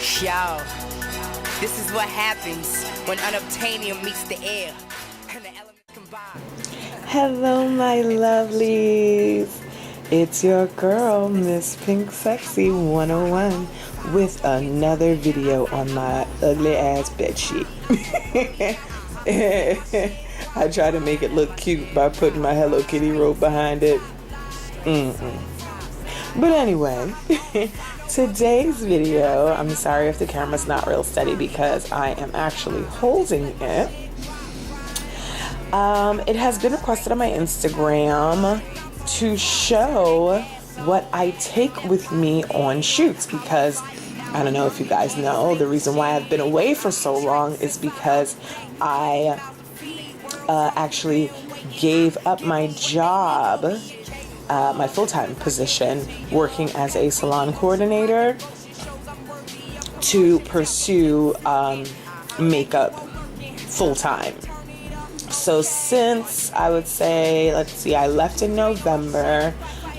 Yo, this is what happens when unobtainium meets the air and the elements combine. Hello, my lovelies. It's your girl, Miss Pink Sexy 101, with another video on my ugly ass bedsheet. I try to make it look cute by putting my Hello Kitty robe behind it. But anyway, today's video, I'm sorry if the camera's not real steady because I am actually holding it. It has been requested on my Instagram to show what I take with me on shoots because I don't know if you guys know, the reason why I've been away for so long is because I actually gave up my job, my full-time position working as a salon coordinator to pursue makeup full-time. So since I would say, let's see, I left in November,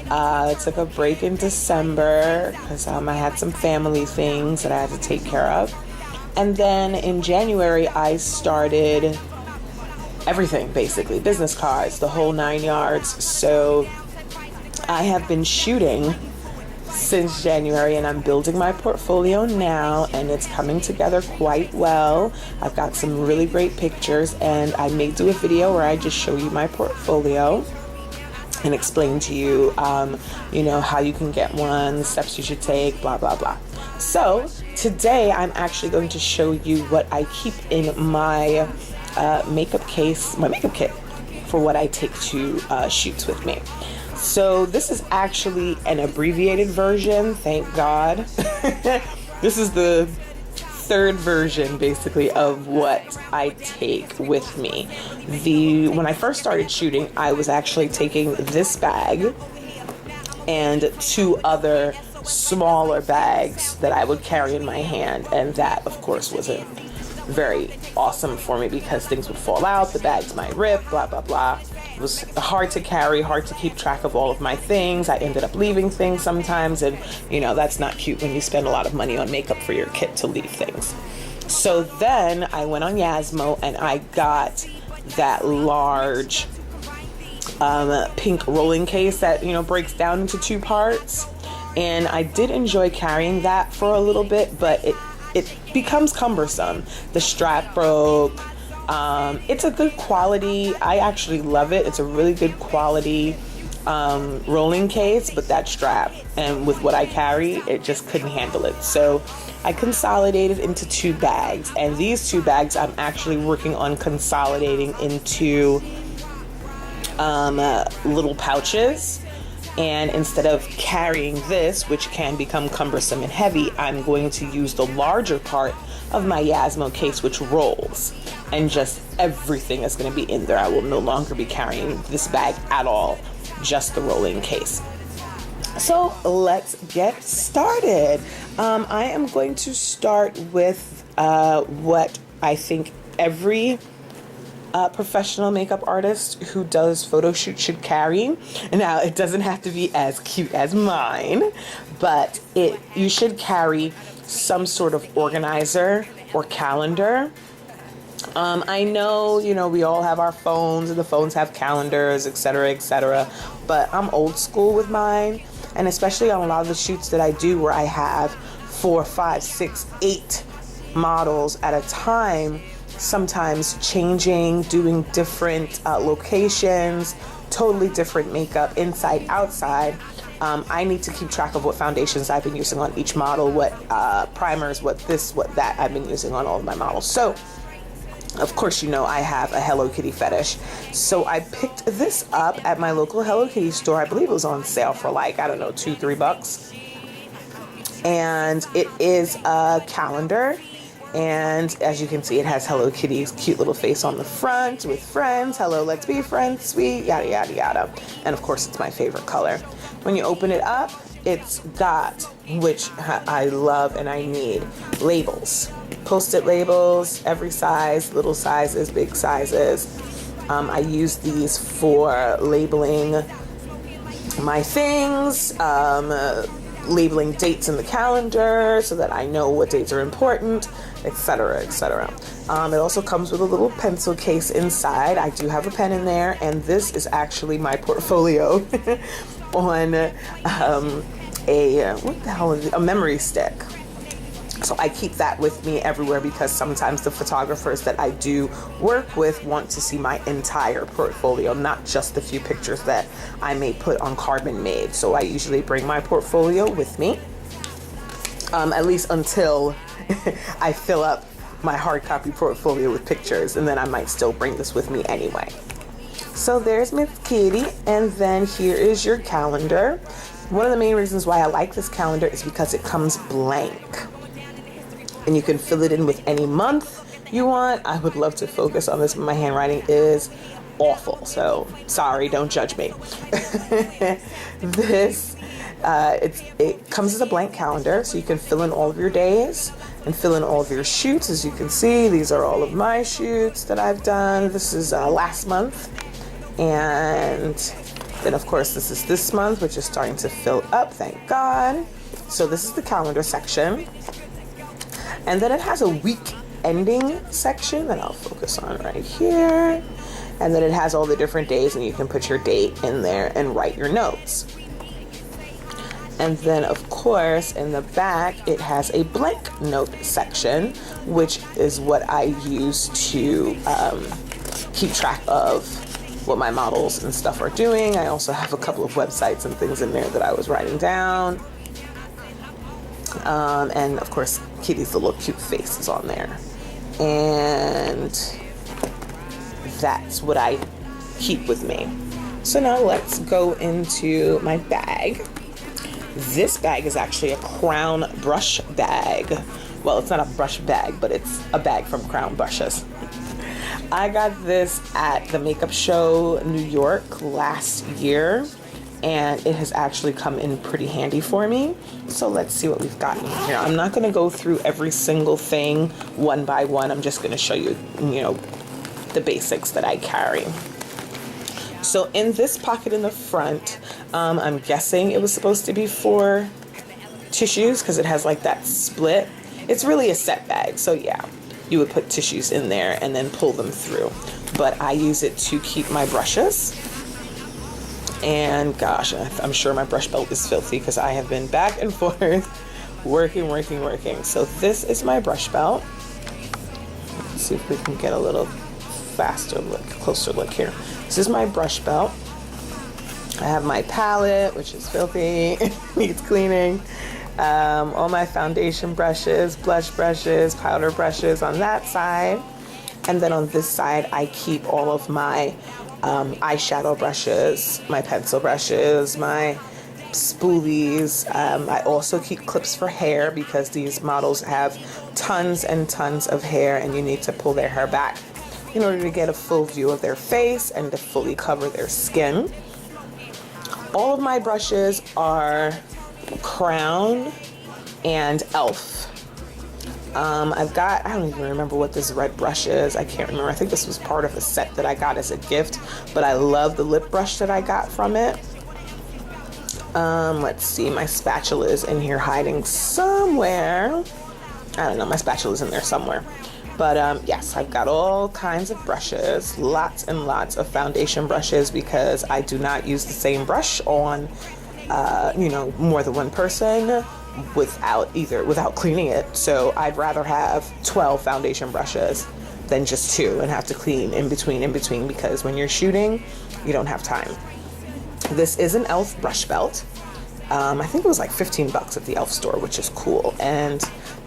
I took a break in December because I had some family things that I had to take care of. And then in January, I started everything, basically, business cards, the whole 9 yards. So I have been shooting since January and I'm building my portfolio now and it's coming together quite well. I've got some really great pictures and I may do a video where I just show you my portfolio and explain to you, you know, how you can get one, the steps you should take, blah, blah, blah. So today I'm actually going to show you what I keep in my makeup case, my makeup kit for what I take to shoots with me. So this is actually an abbreviated version, thank God. This is the third version basically of what I take with me. When I first started shooting, I was actually taking this bag and two other smaller bags that I would carry in my hand, and that of course wasn't very awesome for me because things would fall out, the bags might rip, blah blah blah. It was hard to carry, hard to keep track of all of my things. I ended up leaving things sometimes, and you know, that's not cute when you spend a lot of money on makeup for your kit to leave things. So then I went on Yazmo and I got that large pink rolling case that, you know, breaks down into two parts. And I did enjoy carrying that for a little bit, but it becomes cumbersome. The strap broke. It's a good quality. I actually love it. It's a really good quality rolling case, but that strap and with what I carry, it just couldn't handle it. So I consolidated into two bags, and these two bags I'm actually working on consolidating into little pouches. And instead of carrying this, which can become cumbersome and heavy, I'm going to use the larger part of my Yazmo case, which rolls, and just everything is going to be in there. I will no longer be carrying this bag at all, just the rolling case. So let's get started. I am going to start with what I think every professional makeup artist who does photo shoot should carry. Now, it doesn't have to be as cute as mine, but you should carry some sort of organizer or calendar. I know, you know, we all have our phones and the phones have calendars, etc., but I'm old school with mine, and especially on a lot of the shoots that I do where I have 4, 5, 6, 8 models at a time, sometimes changing, doing different locations, totally different makeup, inside, outside. I need to keep track of what foundations I've been using on each model, what primers, what this, what that I've been using on all of my models. So, of course, you know I have a Hello Kitty fetish. So I picked this up at my local Hello Kitty store. I believe it was on sale for like, I don't know, $2-3. And it is a calendar. And as you can see, it has Hello Kitty's cute little face on the front with friends. Hello, let's be friends, sweet, yada, yada, yada. And of course, it's my favorite color. When you open it up, it's got, which I love and I need, labels. Post-it labels, every size, little sizes, big sizes. I use these for labeling my things, labeling dates in the calendar so that I know what dates are important, etc., etc. It also comes with a little pencil case inside. I do have a pen in there, and this is actually my portfolio on a memory stick. So I keep that with me everywhere because sometimes the photographers that I do work with want to see my entire portfolio, not just the few pictures that I may put on Carbon Made. So I usually bring my portfolio with me, at least until I fill up my hard copy portfolio with pictures, and then I might still bring this with me anyway. So there's Miss Kitty, and then here is your calendar. One of the main reasons why I like this calendar is because it comes blank. And you can fill it in with any month you want. I would love to focus on this, but my handwriting is awful. So sorry, don't judge me. It comes as a blank calendar, so you can fill in all of your days and fill in all of your shoots. As you can see, these are all of my shoots that I've done. This is last month. And then of course this is this month, which is starting to fill up, thank God. So this is the calendar section. And then it has a week ending section that I'll focus on right here. And then it has all the different days, and you can put your date in there and write your notes. And then of course in the back it has a blank note section, which is what I use to keep track of what my models and stuff are doing. I also have a couple of websites and things in there that I was writing down. And of course, Kitty's little cute face is on there. And that's what I keep with me. So now let's go into my bag. This bag is actually a Crown brush bag. Well, it's not a brush bag, but it's a bag from Crown Brushes. I got this at the Makeup Show New York last year, and it has actually come in pretty handy for me. So let's see what we've got in here. I'm not going to go through every single thing one by one. I'm just going to show you, the basics that I carry. So in this pocket in the front, I'm guessing it was supposed to be for tissues because it has like that split. It's really a set bag, so yeah, you would put tissues in there and then pull them through. But I use it to keep my brushes. And gosh, I'm sure my brush belt is filthy because I have been back and forth working. So this is my brush belt. Let's see if we can get a little faster look, closer look here. This is my brush belt. I have my palette, which is filthy, needs cleaning. All my foundation brushes, blush brushes, powder brushes on that side. And then on this side, I keep all of my eyeshadow brushes, my pencil brushes, my spoolies. I also keep clips for hair because these models have tons and tons of hair, and you need to pull their hair back in order to get a full view of their face and to fully cover their skin. All of my brushes are Crown and e.l.f. I don't even remember what this red brush is. I can't remember. I think this was part of a set that I got as a gift, but I love the lip brush that I got from it. Let's see, my spatula is in here hiding somewhere. I don't know, my spatula is in there somewhere. But yes, I've got all kinds of brushes, lots and lots of foundation brushes because I do not use the same brush on, more than one person without cleaning it. So I'd rather have 12 foundation brushes than just 2 and have to clean in between because when you're shooting, you don't have time. This is an e.l.f. brush belt. I think it was like $15 at the e.l.f. store, which is cool. And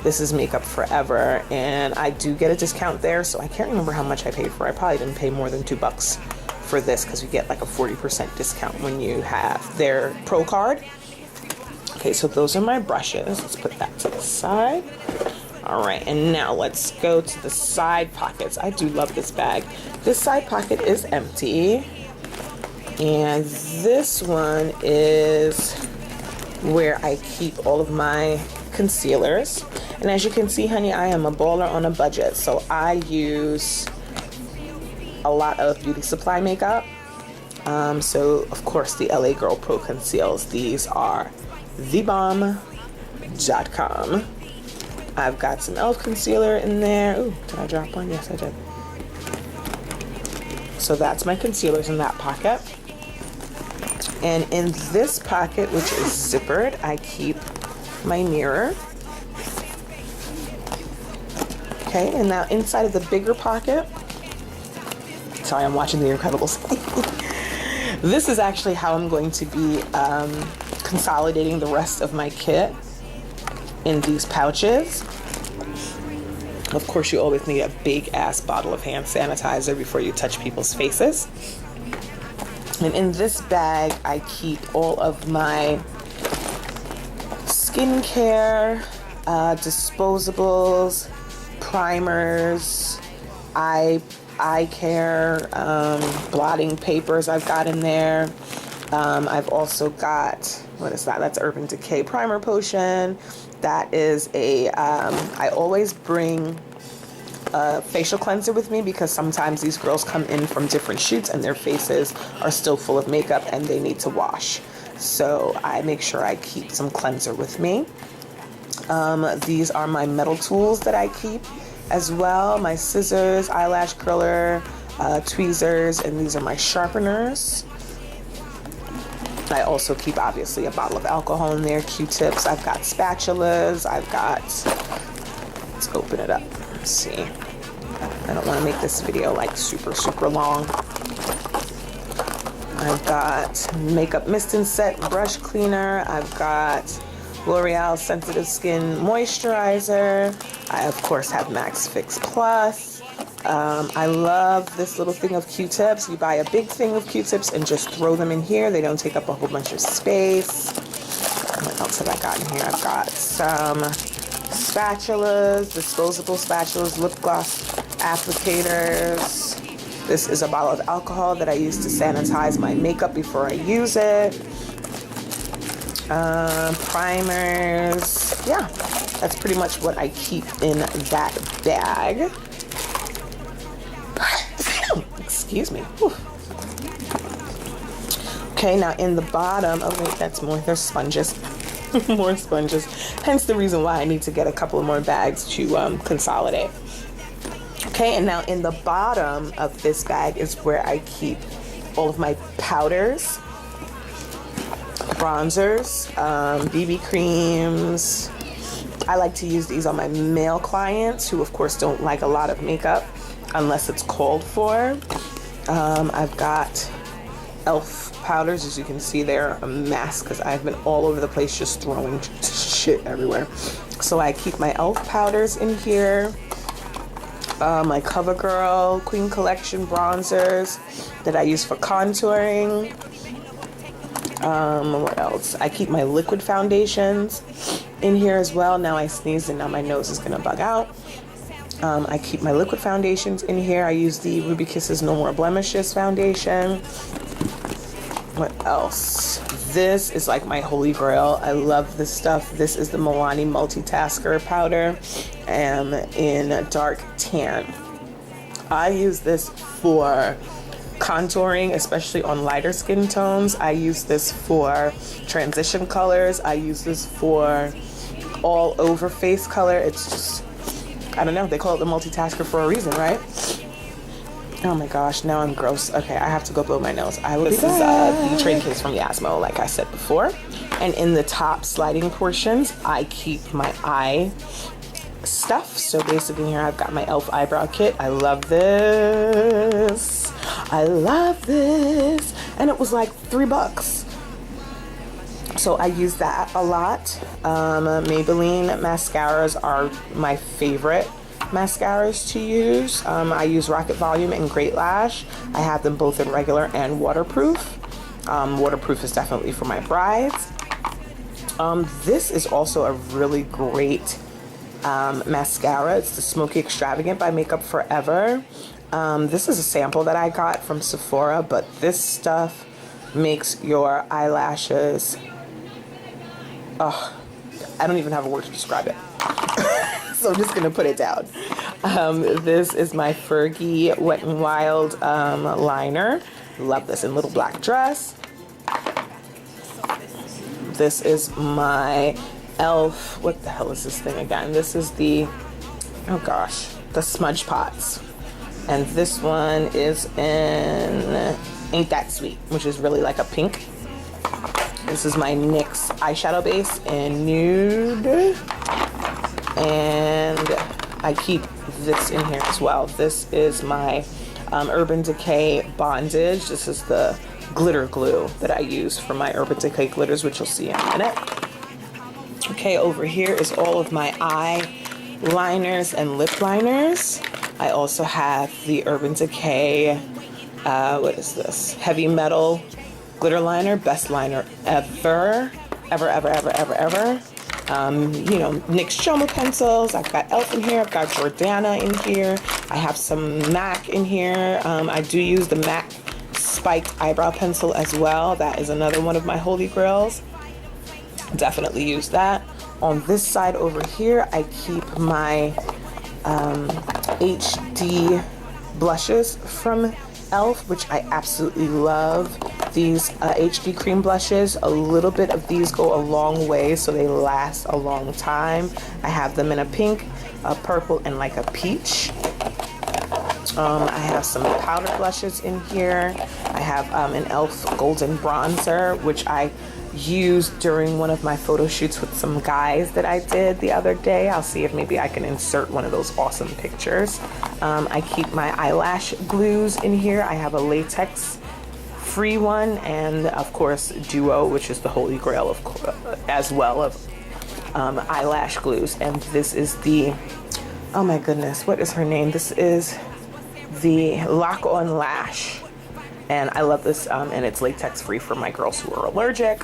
this is Makeup Forever, and I do get a discount there, so I can't remember how much I paid for it. I probably didn't pay more than $2 for this because you get like a 40% discount when you have their Pro card. Okay, so those are my brushes. Let's put that to the side. All right, and now let's go to the side pockets. I do love this bag. This side pocket is empty, and this one is where I keep all of my concealers. And as you can see, honey, I am a baller on a budget, so I use a lot of Beauty Supply makeup. So of course the LA Girl Pro Conceals. These are thebomb.com. I've got some e.l.f. concealer in there. Ooh, did I drop one? Yes, I did. So that's my concealers in that pocket. And in this pocket, which is zippered, I keep my mirror. Okay, and now inside of the bigger pocket, sorry, I'm watching The Incredibles. This is actually how I'm going to be consolidating the rest of my kit in these pouches. Of course, you always need a big ass bottle of hand sanitizer before you touch people's faces. And in this bag, I keep all of my skincare, disposables, primers, eye care, blotting papers I've got in there. I've also got, what is that? That's Urban Decay Primer Potion. That is a, I always bring a facial cleanser with me because sometimes these girls come in from different shoots and their faces are still full of makeup and they need to wash. So I make sure I keep some cleanser with me. These are my metal tools that I keep as well. My scissors, eyelash curler, tweezers, and these are my sharpeners. I also keep, obviously, a bottle of alcohol in there, Q-tips. I've got spatulas. I've got, let's open it up. Let's see. I don't want to make this video like super long. I've got makeup mist and set brush cleaner. I've got L'Oreal Sensitive Skin Moisturizer. I, of course, have Max Fix Plus. I love this little thing of Q-tips. You buy a big thing of Q-tips and just throw them in here. They don't take up a whole bunch of space. What else have I got in here? I've got some spatulas, disposable spatulas, lip gloss applicators. This is a bottle of alcohol that I use to sanitize my makeup before I use it. Primers. Yeah, that's pretty much what I keep in that bag. Excuse me. Whew. Okay, now in the bottom, oh wait, that's more, there's sponges. More sponges. Hence the reason why I need to get a couple of more bags to consolidate. Okay, and now in the bottom of this bag is where I keep all of my powders, bronzers, BB creams. I like to use these on my male clients who, of course, don't like a lot of makeup unless it's called for. I've got e.l.f. powders, as you can see they're a mess because I've been all over the place just throwing shit everywhere. So I keep my e.l.f. powders in here. My CoverGirl Queen Collection bronzers that I use for contouring. What else? I keep my liquid foundations in here as well. Now I sneezed and now my nose is gonna bug out. I keep my liquid foundations in here. I use the Ruby Kisses No More Blemishes foundation. What else? This is like my holy grail. I love this stuff. This is the Milani Multitasker powder in dark tan. I use this for contouring, especially on lighter skin tones. I use this for transition colors. I use this for all over face color. It's just, I don't know, they call it the multitasker for a reason, right? Oh my gosh, now I'm gross. Okay, I have to go blow my nose. This is the trade case from Yasmo, like I said before. And in the top sliding portions, I keep my eye stuff. So basically here I've got my e.l.f. eyebrow kit. I love this. I love this. And it was like $3. So I use that a lot. Maybelline mascaras are my favorite mascaras to use. I use Rocket Volume and Great Lash. I have them both in regular and waterproof. Waterproof is definitely for my brides. This is also a really great mascara. It's the Smoky Extravagant by Makeup Forever. This is a sample that I got from Sephora, but this stuff makes your eyelashes, oh, I don't even have a word to describe it. So I'm just gonna put it down. This is my Fergie Wet n Wild liner. Love this in little black dress. This is my e.l.f. What the hell is this thing again? This is the, oh gosh, the Smudge Pots. And this one is in Ain't That Sweet, which is really like a pink. This is my NYX eyeshadow base in Nude. And I keep this in here as well. This is my Urban Decay Bondage. This is the glitter glue that I use for my Urban Decay glitters, which you'll see in a minute. Okay, over here is all of my eye liners and lip liners. I also have the Urban Decay, what is this? Heavy Metal glitter liner, best liner ever. Ever. You know, NYX Chroma pencils. I've got e.l.f. in here. I've got Jordana in here. I have some MAC in here. I do use the MAC spiked eyebrow pencil as well. That is another one of my holy grails. Definitely use that. On this side over here, I keep my HD blushes from e.l.f., which I absolutely love. These HD cream blushes, a little bit of these go a long way, so they last a long time. I have them in a pink, a purple, and like a peach. I have some powder blushes in here. I have an e.l.f. golden bronzer, which I used during one of my photo shoots with some guys that I did the other day. I'll see if maybe I can insert one of those awesome pictures. I keep my eyelash glues in here. I have a latex free one, and of course Duo, which is the holy grail of as well of eyelash glues. And this is the, oh my goodness, what is her name? This is the Lock On Lash, and I love this, and it's latex free for my girls who are allergic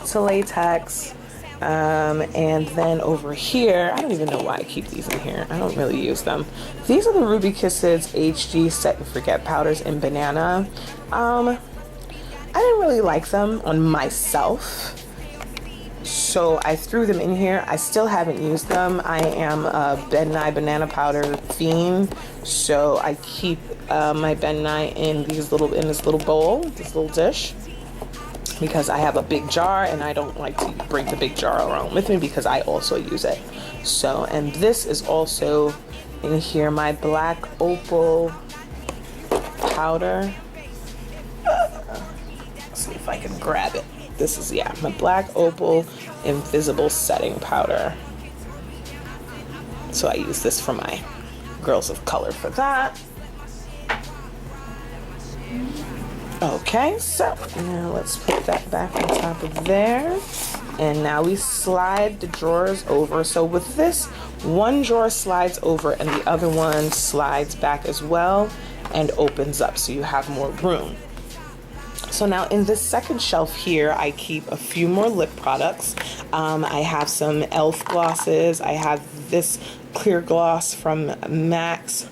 to latex. And then over here, I don't even know why I keep these in here. I don't really use them. These are the Ruby Kisses HD Set and Forget powders in banana. I didn't really like them on myself, so I threw them in here. I still haven't used them. I am a Ben Nye banana powder fiend, so I keep my Ben Nye in this little bowl, this little dish, because I have a big jar and I don't like to bring the big jar around with me because I also use it. So, and this is also in here, my Black Opal powder. Let's see if I can grab it. This is, yeah, my Black Opal Invisible Setting Powder. So I use this for my girls of color for that. Okay, so now let's put that back on top of there. And now we slide the drawers over. So with this, one drawer slides over and the other one slides back as well and opens up, so you have more room. So now in this second shelf here, I keep a few more lip products. I have some e.l.f. glosses. I have this clear gloss from Max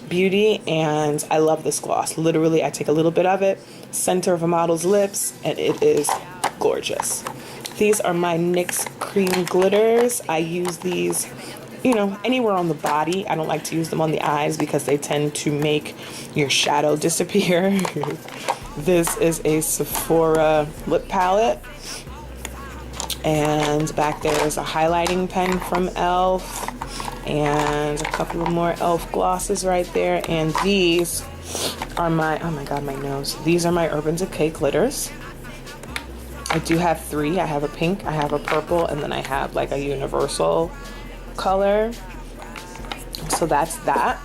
Beauty, and I love this gloss. Literally, I take a little bit of it, center of a model's lips, and it is gorgeous. These are my NYX cream glitters. I use these, you know, anywhere on the body. I don't like to use them on the eyes because they tend to make your shadow disappear. This is a Sephora lip palette. And back there is a highlighting pen from e.l.f. and a couple of more e.l.f. glosses right there. And these are my, oh my god, my nose. These are my Urban Decay glitters. I do have three. I have a pink, I have a purple, and then I have like a universal color. So that's that.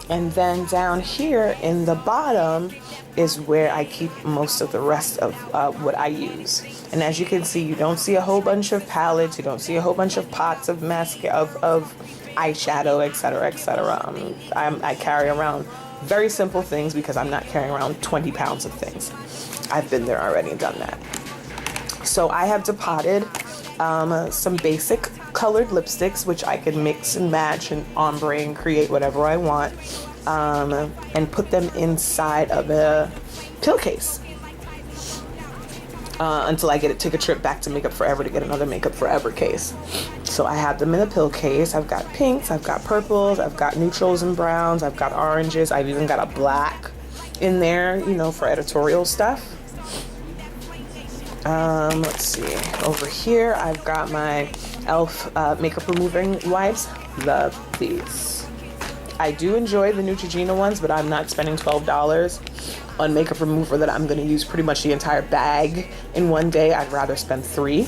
And then down here in the bottom is where I keep most of the rest of what I use. And as you can see, you don't see a whole bunch of palettes, you don't see a whole bunch of pots of mascara, of eyeshadow, etc., etc. I carry around very simple things because I'm not carrying around 20 pounds of things. I've been there already and done that. So I have depotted some basic colored lipsticks, which I can mix and match and ombre and create whatever I want, and put them inside of a pill case until I take a trip back to Makeup Forever to get another Makeup Forever case. So I have them in a pill case. I've got pinks, I've got purples, I've got neutrals and browns, I've got oranges, I've even got a black in there, you know, for editorial stuff. Let's see. Over here, I've got my e.l.f. Makeup removing wipes. Love these. I do enjoy the Neutrogena ones, but I'm not spending $12 on makeup remover that I'm going to use pretty much the entire bag in one day. I'd rather spend $3.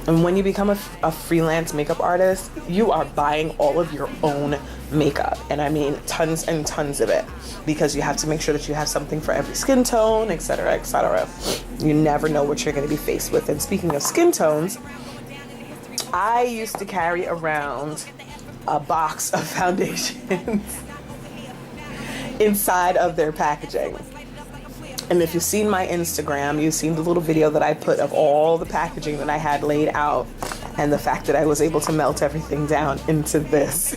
And when you become a freelance makeup artist, you are buying all of your own makeup. And I mean tons and tons of it, because you have to make sure that you have something for every skin tone, etc., etc. You never know what you're going to be faced with. And speaking of skin tones, I used to carry around a box of foundations inside of their packaging. And if you've seen my Instagram, you've seen the little video that I put of all the packaging that I had laid out and the fact that I was able to melt everything down into this.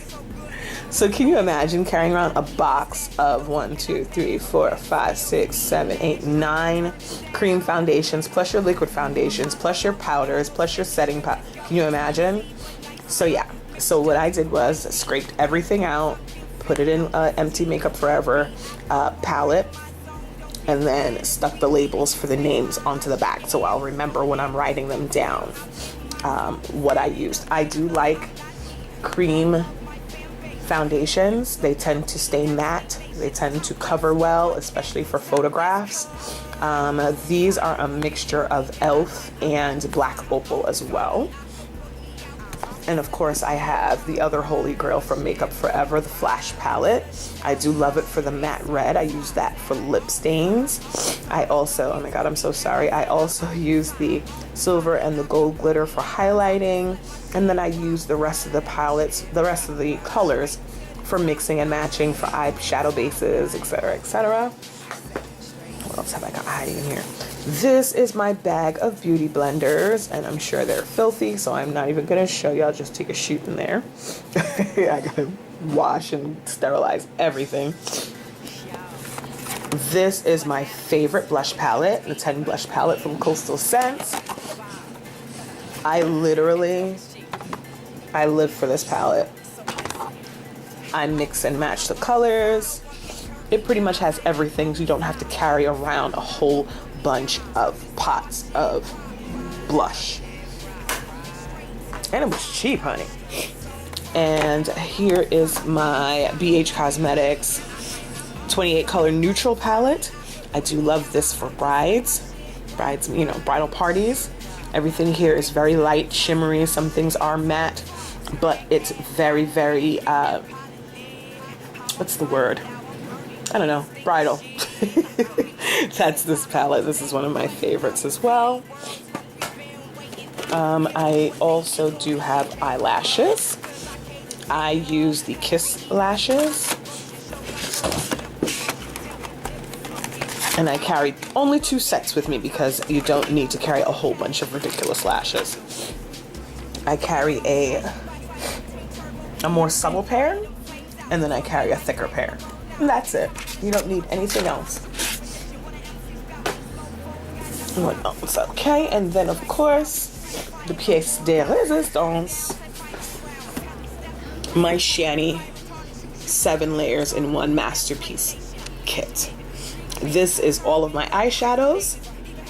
So can you imagine carrying around a box of 1, 2, 3, 4, 5, 6, 7, 8, 9 cream foundations, plus your liquid foundations, plus your powders, plus your setting powder? Can you imagine? So yeah, so what I did was scraped everything out, put it in an empty Makeup Forever palette, and then stuck the labels for the names onto the back, so I'll remember when I'm writing them down what I used. I do like cream foundations. They tend to stay matte. They tend to cover well, especially for photographs. These are a mixture of e.l.f. and Black Opal as well. And of course, I have the other holy grail from Makeup Forever, the Flash palette. I do love it for the matte red. I use that for lip stains. I also, oh my god, I'm so sorry. I also use the silver and the gold glitter for highlighting. And then I use the rest of the palettes, the rest of the colors for mixing and matching for eyeshadow bases, etc., etc. What else have I got hiding in here? This is my bag of beauty blenders, and I'm sure they're filthy, so I'm not even gonna show you. I'll just take a shoot in there. I gotta wash and sterilize everything. This is my favorite blush palette, the 10 blush palette from Coastal Scents. I live for this palette. I mix and match the colors. It pretty much has everything, so you don't have to carry around a whole bunch of pots of blush. And it was cheap, honey. And here is my BH Cosmetics 28 color neutral palette. I do love this for brides, you know, bridal parties. Everything here is very light, shimmery. Some things are matte, but it's very, very, what's the word? I don't know, bridal. That's this palette. This is one of my favorites as well. I also do have eyelashes. I use the Kiss lashes. And I carry only 2 sets with me because you don't need to carry a whole bunch of ridiculous lashes. I carry a more subtle pair, and then I carry a thicker pair. And that's it. You don't need anything else. What else? Okay, and then of course, the pièce de résistance. My Shani 7 layers in 1 masterpiece kit. This is all of my eyeshadows,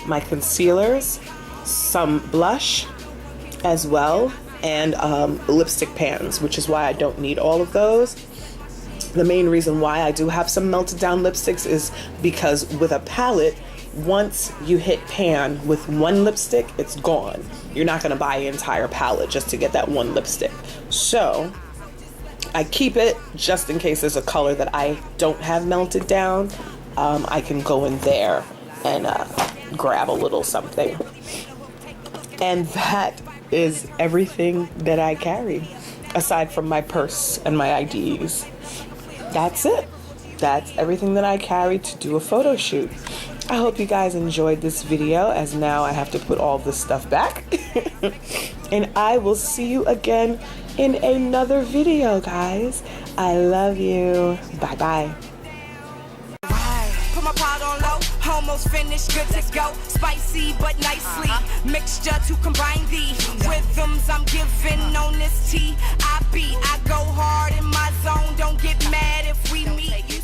my concealers, some blush as well, and lipstick pans, which is why I don't need all of those. The main reason why I do have some melted down lipsticks is because with a palette, once you hit pan with 1 lipstick, it's gone. You're not gonna buy an entire palette just to get that 1 lipstick. So I keep it just in case there's a color that I don't have melted down. I can go in there and grab a little something. And that is everything that I carry, aside from my purse and my IDs. That's it. That's everything that I carry to do a photo shoot. I hope you guys enjoyed this video, as now I have to put all this stuff back. And I will see you again in another video, guys. I love you. Bye-bye. Put my pot on low, almost finished, good to go. Spicy but nicely, mixture to combine the rhythms I'm giving on this T. I go hard in my zone, don't get mad if we meet.